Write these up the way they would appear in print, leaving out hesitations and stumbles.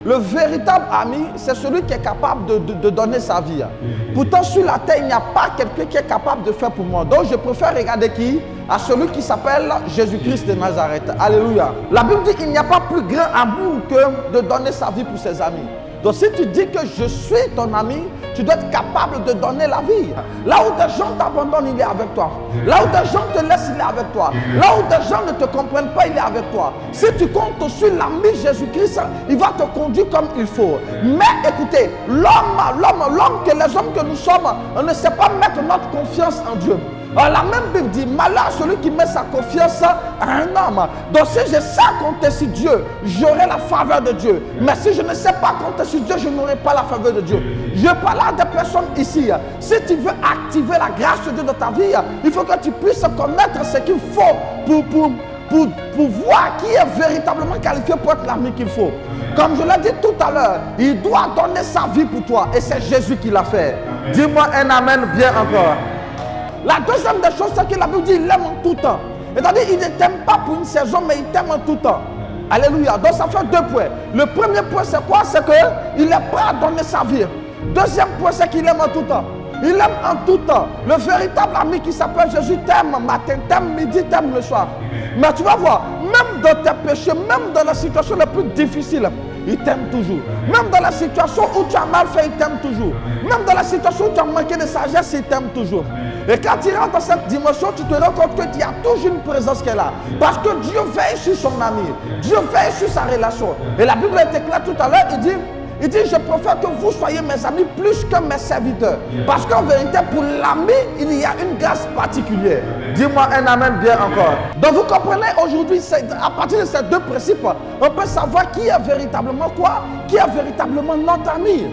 Le véritable ami, c'est celui qui est capable de donner sa vie. Pourtant, sur la terre, il n'y a pas quelqu'un qui est capable de faire pour moi. Donc, je préfère regarder qui? À celui qui s'appelle Jésus-Christ de Nazareth. Alléluia. La Bible dit qu'il n'y a pas plus grand amour que de donner sa vie pour ses amis. Donc, si tu dis que je suis ton ami, tu dois être capable de donner la vie. Là où des gens t'abandonnent, il est avec toi. Là où des gens te laissent, il est avec toi. Là où des gens ne te comprennent pas, il est avec toi. Si tu comptes sur l'ami Jésus-Christ, il va te conduire comme il faut. Mais écoutez, l'homme que les hommes que nous sommes, on ne sait pas mettre notre confiance en Dieu. La même Bible dit, malheur celui qui met sa confiance à un homme. Donc si je sais compter sur Dieu, j'aurai la faveur de Dieu. Mais si je ne sais pas compter sur Dieu, je n'aurai pas la faveur de Dieu. Je parle à des personnes ici. Si tu veux activer la grâce de Dieu dans ta vie, il faut que tu puisses connaître ce qu'il faut pour voir qui est véritablement qualifié pour être l'ami qu'il faut. Comme je l'ai dit tout à l'heure, il doit donner sa vie pour toi. Et c'est Jésus qui l'a fait. Dis-moi un amen bien encore. La deuxième des choses, c'est que la Bible dit qu'il aime en tout temps. C'est-à-dire qu'il ne t'aime pas pour une saison, mais il t'aime en tout temps. Alléluia. Donc ça fait deux points. Le premier point, c'est quoi? C'est qu'il est prêt à donner sa vie. Deuxième point, c'est qu'il aime en tout temps. Il aime en tout temps. Le véritable ami qui s'appelle Jésus t'aime matin, t'aime midi, t'aime le soir. Mais tu vas voir, même dans tes péchés, même dans la situation la plus difficile, il t'aime toujours. Même dans la situation où tu as mal fait, il t'aime toujours. Même dans la situation où tu as manqué de sagesse, il t'aime toujours. Et quand tu rentres dans cette dimension, tu te rends compte qu'il y a toujours une présence qui est là. Parce que Dieu veille sur son ami. Dieu veille sur sa relation. Et la Bible était claire tout à l'heure, il dit, je préfère que vous soyez mes amis plus que mes serviteurs. Parce qu'en vérité, pour l'ami, il y a une grâce particulière. Dis-moi un amen bien encore. Donc vous comprenez aujourd'hui, à partir de ces deux principes, on peut savoir qui est véritablement quoi? Qui est véritablement notre ami?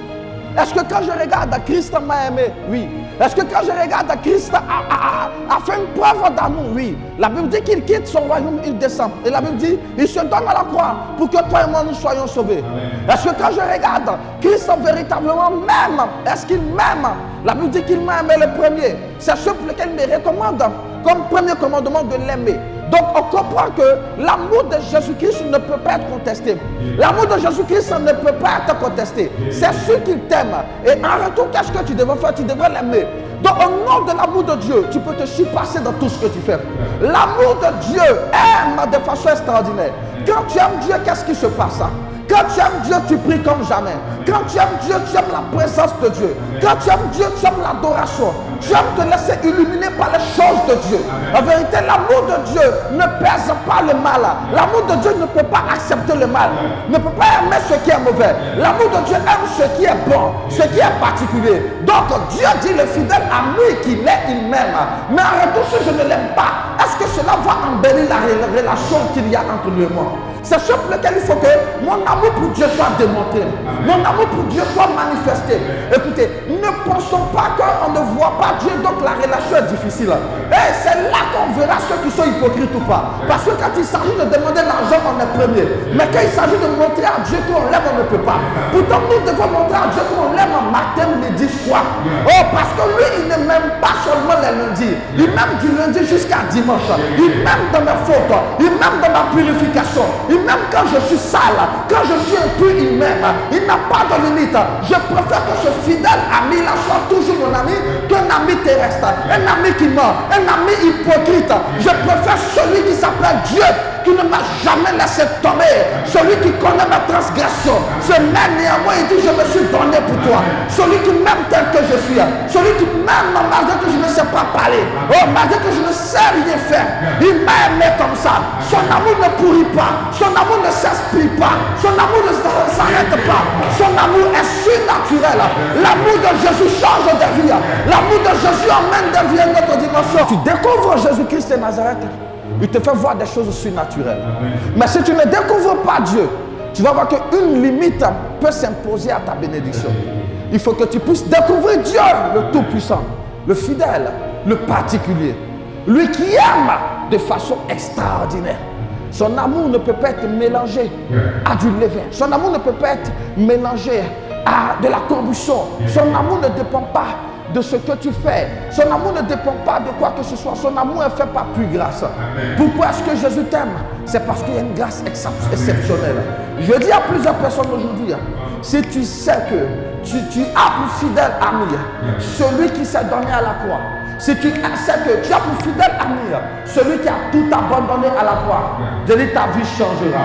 Est-ce que quand je regarde, Christ m'a aimé? Oui. Est-ce que quand je regarde, Christ a fait une preuve d'amour? Oui. La Bible dit qu'il quitte son royaume, il descend. Et la Bible dit, il se donne à la croix pour que toi et moi nous soyons sauvés. Est-ce que quand je regarde, Christ véritablement m'aime? Est-ce qu'il m'aime? La Bible dit qu'il m'a aimé le premier. C'est ce pour lequel il me recommande, comme premier commandement, de l'aimer. Donc on comprend que l'amour de Jésus-Christ ne peut pas être contesté. L'amour de Jésus-Christ ne peut pas être contesté. C'est sûr qu'il t'aime. Et en retour, qu'est-ce que tu devrais faire? Tu devrais l'aimer. Donc au nom de l'amour de Dieu, tu peux te surpasser dans tout ce que tu fais. L'amour de Dieu aime de façon extraordinaire. Quand tu aimes Dieu, qu'est-ce qui se passe? Quand tu aimes Dieu, tu pries comme jamais. Quand tu aimes Dieu, tu aimes la présence de Dieu. Quand tu aimes Dieu, tu aimes l'adoration. Tu aimes te laisser illuminer par les choses de Dieu. En vérité, l'amour de Dieu ne pèse pas le mal. L'amour de Dieu ne peut pas accepter le mal. Ne peut pas aimer ce qui est mauvais. L'amour de Dieu aime ce qui est bon, ce qui est particulier. Donc Dieu dit le fidèle ami qu'il est, il m'aime. Mais en retour, si je ne l'aime pas, est-ce que cela va embellir la relation qu'il y a entre nous et moi? C'est sur lequel il faut que mon amour pour Dieu soit démontré. Mon amour pour Dieu soit manifesté. Écoutez, ne pensons pas qu'on ne voit pas Dieu, donc la relation est difficile. Et c'est là qu'on verra ceux qui sont hypocrites ou pas. Parce que quand il s'agit de demander l'argent, on est premier. Mais quand il s'agit de montrer à Dieu qu'on l'aime, on ne peut pas. Pourtant, nous devons montrer à Dieu qu'on l'aime en matin, midi, soir. Oh, parce que lui, il ne m'aime pas seulement les lundis. Il m'aime du lundi jusqu'à dimanche. Il m'aime dans mes fautes. Il m'aime dans ma purification. Il m'aime quand je suis sale, quand je suis impur, il m'aime. Il n'a pas de limite. Je préfère que ce fidèle ami-là soit toujours mon ami qu'un ami terrestre, un ami qui ment, un ami hypocrite. Je préfère celui qui s'appelle Dieu, qui ne m'a jamais laissé tomber, celui qui connaît ma transgression. Ce même néanmoins, il dit, je me suis donné pour toi. Celui qui m'aime tel que je suis, celui qui m'aime malgré que je ne sais pas parler, oh, malgré que je ne sais rien faire. Il m'a aimé comme ça. Son amour ne pourrit pas. Son amour ne s'explique pas. Son amour ne s'arrête pas. Son amour est surnaturel. L'amour de Jésus change de vie. L'amour de Jésus emmène de vie à notre dimension. Tu découvres Jésus-Christ de Nazareth, il te fait voir des choses surnaturelles. Mais si tu ne découvres pas Dieu, tu vas voir qu'une limite peut s'imposer à ta bénédiction. Il faut que tu puisses découvrir Dieu, le Tout-Puissant, le fidèle, le particulier. Lui qui aime de façon extraordinaire. Son amour ne peut pas être mélangé à du levain. Son amour ne peut pas être mélangé à de la combustion. Son amour ne dépend pas de ce que tu fais. Son amour ne dépend pas de quoi que ce soit. Son amour est fait par pure grâce. Pourquoi est-ce que Jésus t'aime? c'est parce qu'il y a une grâce exceptionnelle. Je dis à plusieurs personnes aujourd'hui, si tu sais que tu as pour fidèle ami celui qui s'est donné à la croix, si tu sais que tu as pour fidèle ami celui qui a tout abandonné à la croix, je dis ta vie changera.